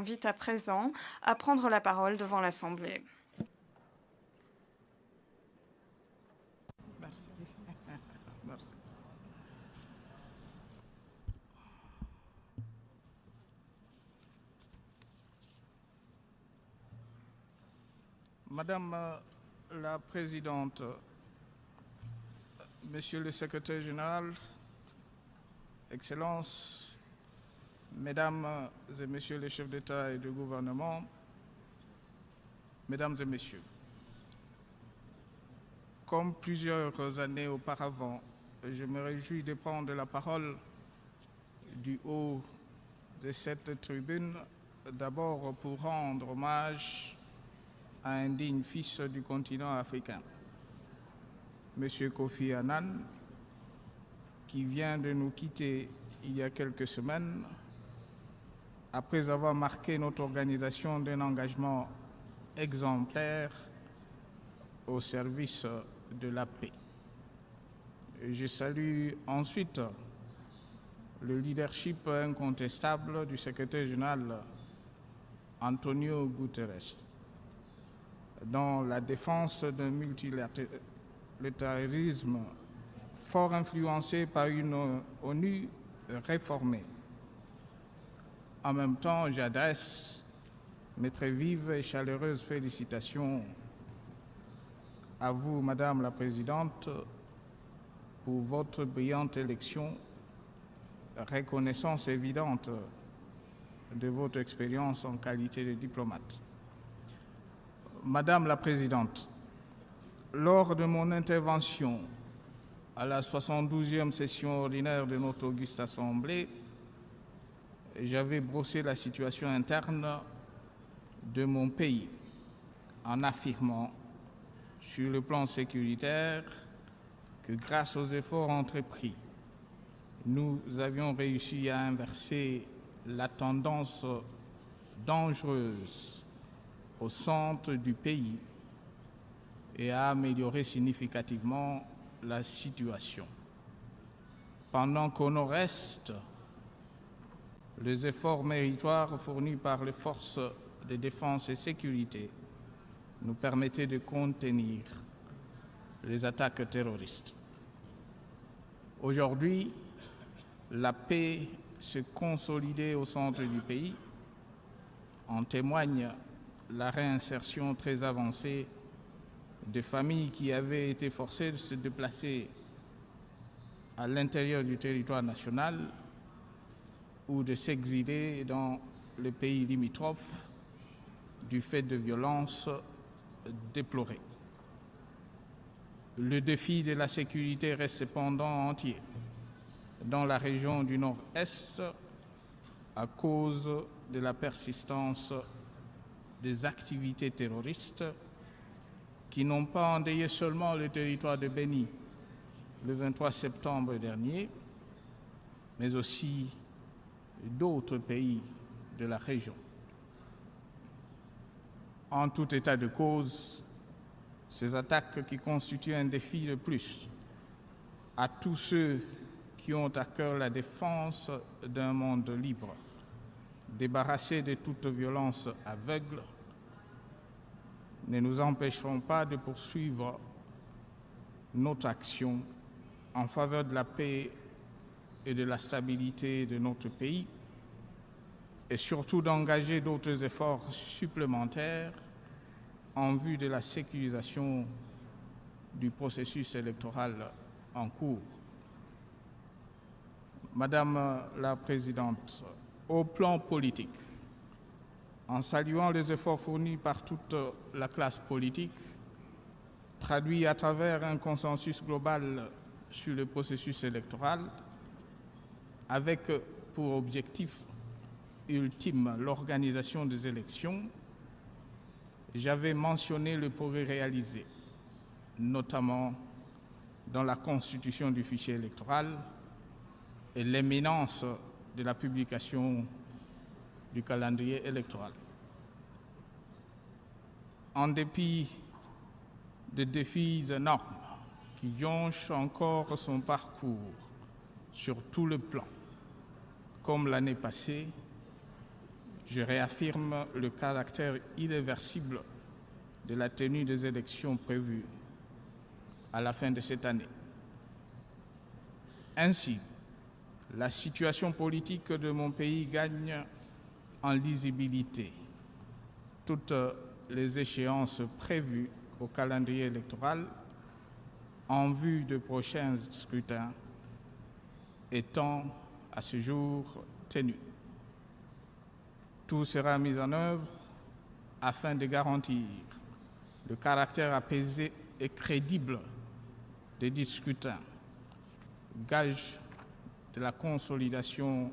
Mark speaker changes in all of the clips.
Speaker 1: Invite à présent à prendre la parole devant l'Assemblée.
Speaker 2: Merci. Merci. Madame la Présidente, Monsieur le Secrétaire général, Excellences, Mesdames et Messieurs les chefs d'État et de gouvernement, Mesdames et Messieurs, comme plusieurs années auparavant, je me réjouis de prendre la parole du haut de cette tribune, d'abord pour rendre hommage à un digne fils du continent africain, M. Kofi Annan, qui vient de nous quitter il y a quelques semaines, après avoir marqué notre organisation d'un engagement exemplaire au service de la paix. Je salue ensuite le leadership incontestable du secrétaire général Antonio Guterres dans la défense d'un multilatéralisme fort influencé par une ONU réformée. En même temps, j'adresse mes très vives et chaleureuses félicitations à vous, Madame la Présidente, pour votre brillante élection, reconnaissance évidente de votre expérience en qualité de diplomate. Madame la Présidente, lors de mon intervention à la 72e session ordinaire de notre auguste Assemblée, j'avais brossé la situation interne de mon pays en affirmant sur le plan sécuritaire que grâce aux efforts entrepris, nous avions réussi à inverser la tendance dangereuse au centre du pays et à améliorer significativement la situation. Pendant qu'au nord-est, les efforts méritoires fournis par les forces de défense et sécurité nous permettaient de contenir les attaques terroristes. Aujourd'hui, la paix se consolide au centre du pays. En témoigne la réinsertion très avancée de familles qui avaient été forcées de se déplacer à l'intérieur du territoire national ou de s'exiler dans les pays limitrophes du fait de violences déplorées. Le défi de la sécurité reste cependant entier dans la région du Nord-Est à cause de la persistance des activités terroristes qui n'ont pas endeuillé seulement le territoire de Béni le 23 septembre dernier, mais aussi d'autres pays de la région. En tout état de cause, ces attaques qui constituent un défi de plus à tous ceux qui ont à cœur la défense d'un monde libre, débarrassé de toute violence aveugle, ne nous empêcheront pas de poursuivre notre action en faveur de la paix et de la stabilité de notre pays et surtout d'engager d'autres efforts supplémentaires en vue de la sécurisation du processus électoral en cours. Madame la Présidente, au plan politique, en saluant les efforts fournis par toute la classe politique, traduits à travers un consensus global sur le processus électoral, avec pour objectif ultime l'organisation des élections, j'avais mentionné le progrès réalisé, notamment dans la constitution du fichier électoral et l'imminence de la publication du calendrier électoral. En dépit des défis énormes qui jonchent encore son parcours sur tout le plan, comme l'année passée, je réaffirme le caractère irréversible de la tenue des élections prévues à la fin de cette année. Ainsi, la situation politique de mon pays gagne en lisibilité. Toutes les échéances prévues au calendrier électoral en vue de prochains scrutins étant à ce jour tenues. Tout sera mis en œuvre afin de garantir le caractère apaisé et crédible des dits scrutins, gage de la consolidation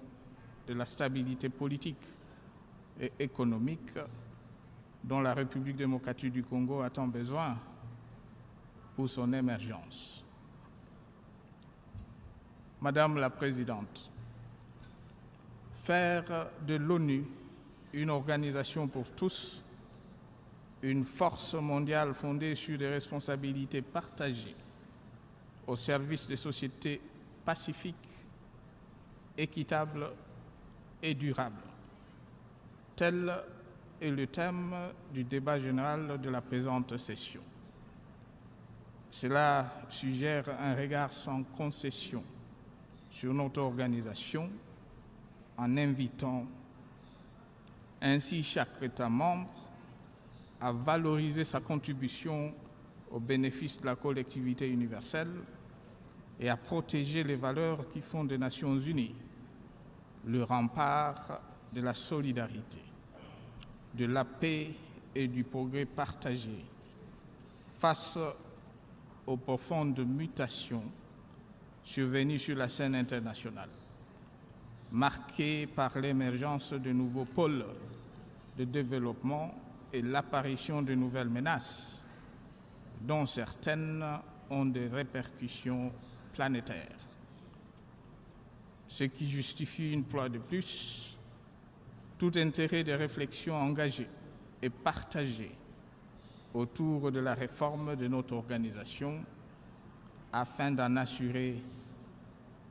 Speaker 2: de la stabilité politique et économique dont la République démocratique du Congo a tant besoin pour son émergence. Madame la Présidente, faire de l'ONU une organisation pour tous, une force mondiale fondée sur des responsabilités partagées au service des sociétés pacifiques, équitables et durables. Tel est le thème du débat général de la présente session. Cela suggère un regard sans concession sur notre organisation en invitant ainsi chaque État membre à valoriser sa contribution au bénéfice de la collectivité universelle et à protéger les valeurs qui font des Nations Unies le rempart de la solidarité, de la paix et du progrès partagé face aux profondes mutations survenues sur la scène internationale, marquées par l'émergence de nouveaux pôles de développement et l'apparition de nouvelles menaces, dont certaines ont des répercussions planétaires. Ce qui justifie une fois de plus tout intérêt de réflexion engagée et partagée autour de la réforme de notre organisation afin d'en assurer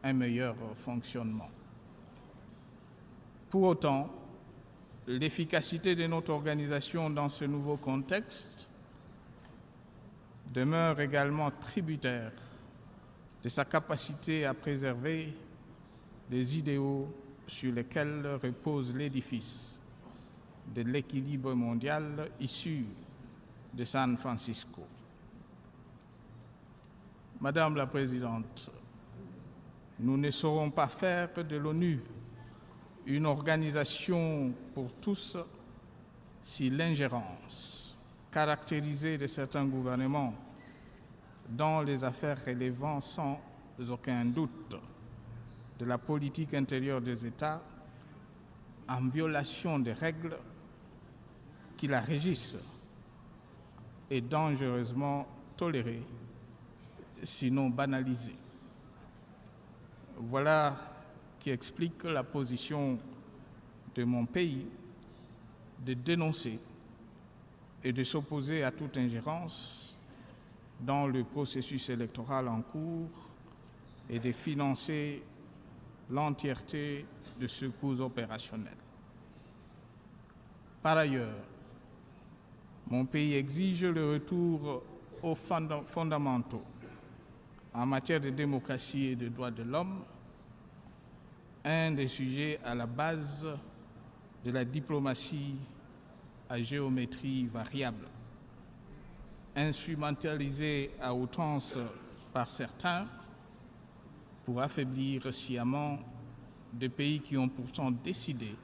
Speaker 2: un meilleur fonctionnement. Pour autant, l'efficacité de notre organisation dans ce nouveau contexte demeure également tributaire de sa capacité à préserver les idéaux sur lesquels repose l'édifice de l'équilibre mondial issu de San Francisco. Madame la Présidente, nous ne saurons pas faire de l'ONU une organisation pour tous si l'ingérence caractérisée de certains gouvernements dans les affaires relevant sans aucun doute de la politique intérieure des États, en violation des règles qui la régissent, est dangereusement tolérée, sinon banalisée. Voilà qui explique la position de mon pays de dénoncer et de s'opposer à toute ingérence dans le processus électoral en cours et de financer l'entièreté de ce coût opérationnel. Par ailleurs, mon pays exige le retour aux fondamentaux en matière de démocratie et de droits de l'homme, un des sujets à la base de la diplomatie à géométrie variable, instrumentalisée à outrance par certains pour affaiblir sciemment des pays qui ont pourtant décidé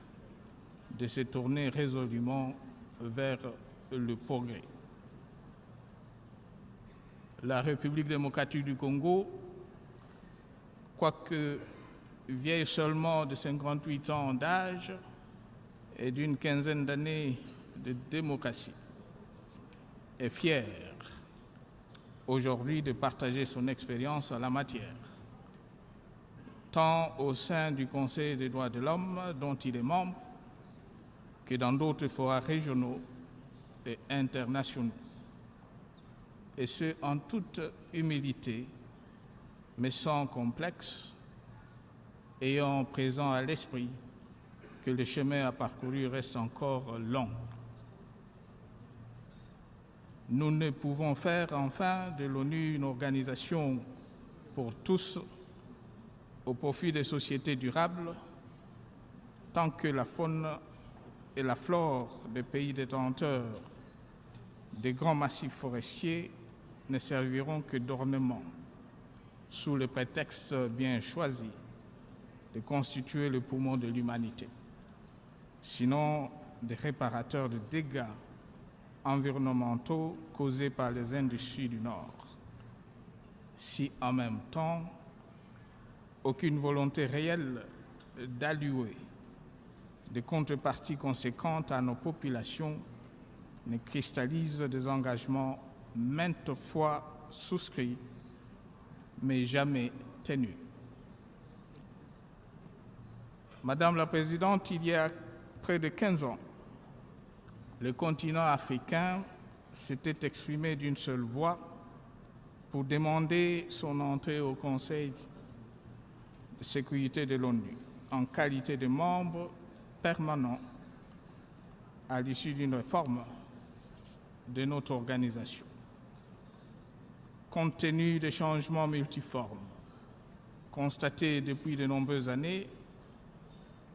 Speaker 2: de se tourner résolument vers le progrès. La République démocratique du Congo, quoique vieille seulement de 58 ans d'âge et d'une quinzaine d'années de démocratie, est fière aujourd'hui de partager son expérience en la matière, tant au sein du Conseil des droits de l'homme dont il est membre, que dans d'autres forats régionaux et internationaux, et ce en toute humilité, mais sans complexe, ayant présent à l'esprit que le chemin à parcourir reste encore long. Nous ne pouvons faire enfin de l'ONU une organisation pour tous au profit des sociétés durables tant que la faune et la flore des pays détenteurs des grands massifs forestiers ne serviront que d'ornement sous le prétexte bien choisi de constituer le poumon de l'humanité, sinon des réparateurs de dégâts environnementaux causés par les industries du Nord. Si en même temps, aucune volonté réelle d'allouer des contreparties conséquentes à nos populations ne cristallise des engagements maintes fois souscrits, mais jamais tenus. Madame la Présidente, il y a près de 15 ans, le continent africain s'était exprimé d'une seule voix pour demander son entrée au Conseil de sécurité de l'ONU en qualité de membre permanent à l'issue d'une réforme de notre organisation. Compte tenu des changements multiformes constatés depuis de nombreuses années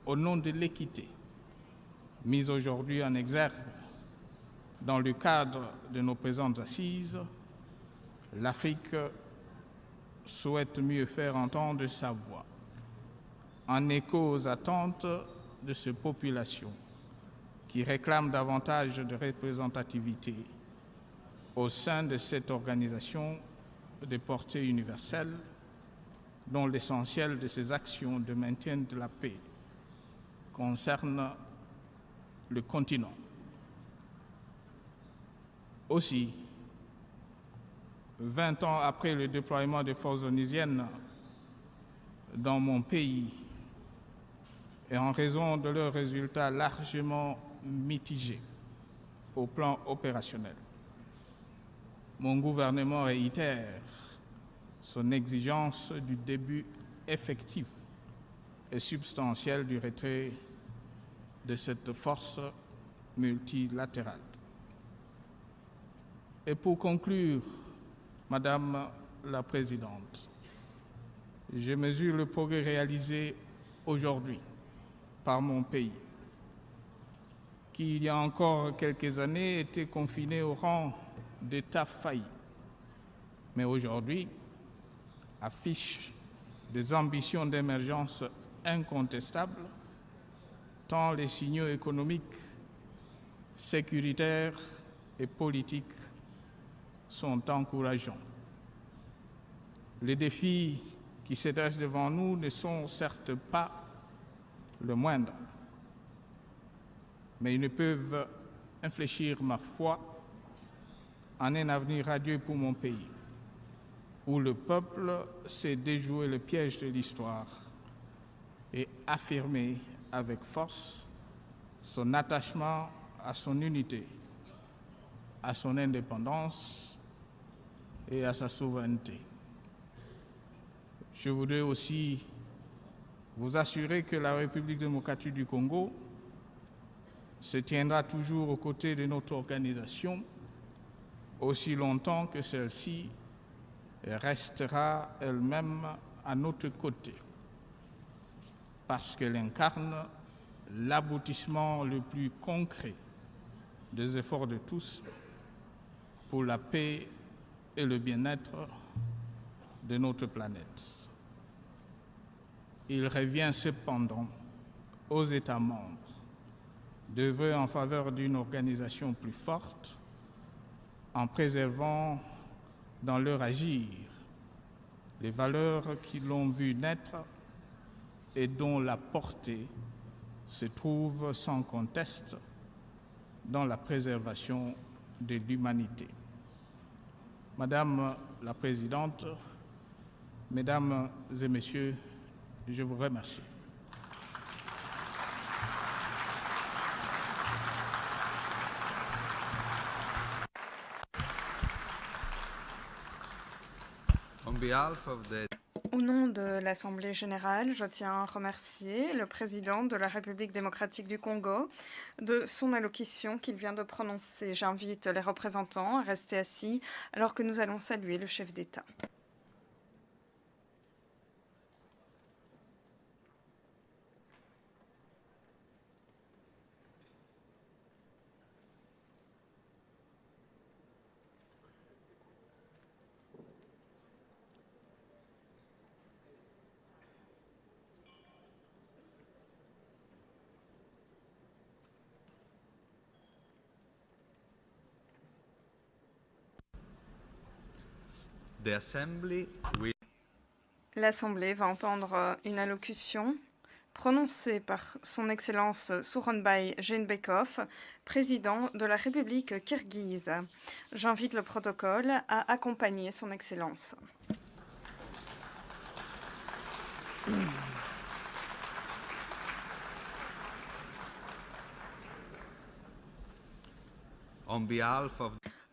Speaker 2: au nom de l'équité, mise aujourd'hui en exergue dans le cadre de nos présentes assises, l'Afrique souhaite mieux faire entendre sa voix, en écho aux attentes de ces populations qui réclament davantage de représentativité au sein de cette organisation de portée universelle, dont l'essentiel de ses actions de maintien de la paix concerne le continent. Aussi, 20 ans après le déploiement des forces onusiennes dans mon pays et en raison de leurs résultats largement mitigés au plan opérationnel, mon gouvernement réitère son exigence du début effectif et substantiel du retrait de cette force multilatérale. Et pour conclure, Madame la Présidente, je mesure le progrès réalisé aujourd'hui par mon pays, qui, il y a encore quelques années, était confiné au rang d'État failli, mais aujourd'hui affiche des ambitions d'émergence incontestables, tant les signaux économiques, sécuritaires et politiques sont encourageants. Les défis qui se dressent devant nous ne sont certes pas le moindre, mais ils ne peuvent infléchir ma foi en un avenir radieux pour mon pays, où le peuple sait déjouer le piège de l'histoire et affirmer avec force son attachement à son unité, à son indépendance et à sa souveraineté. Je voudrais aussi vous assurer que la République démocratique du Congo se tiendra toujours aux côtés de notre organisation aussi longtemps que celle-ci restera elle-même à notre côté, parce qu'elle incarne l'aboutissement le plus concret des efforts de tous pour la paix et le bien-être de notre planète. Il revient cependant aux États membres d'œuvrer en faveur d'une organisation plus forte en préservant dans leur agir les valeurs qui l'ont vu naître et dont la portée se trouve sans conteste dans la préservation de l'humanité. Madame la Présidente, Mesdames et Messieurs, je vous remercie.
Speaker 3: On behalf of the
Speaker 1: Au nom de l'Assemblée générale, je tiens à remercier le président de la République démocratique du Congo de son allocution qu'il vient de prononcer. J'invite les représentants à rester assis alors que nous allons saluer le chef d'État. L'Assemblée va entendre une allocution prononcée par son Excellence Sooronbay Jeenbekov, président de la République kirghize. J'invite le protocole à accompagner son Excellence.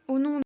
Speaker 1: Au nom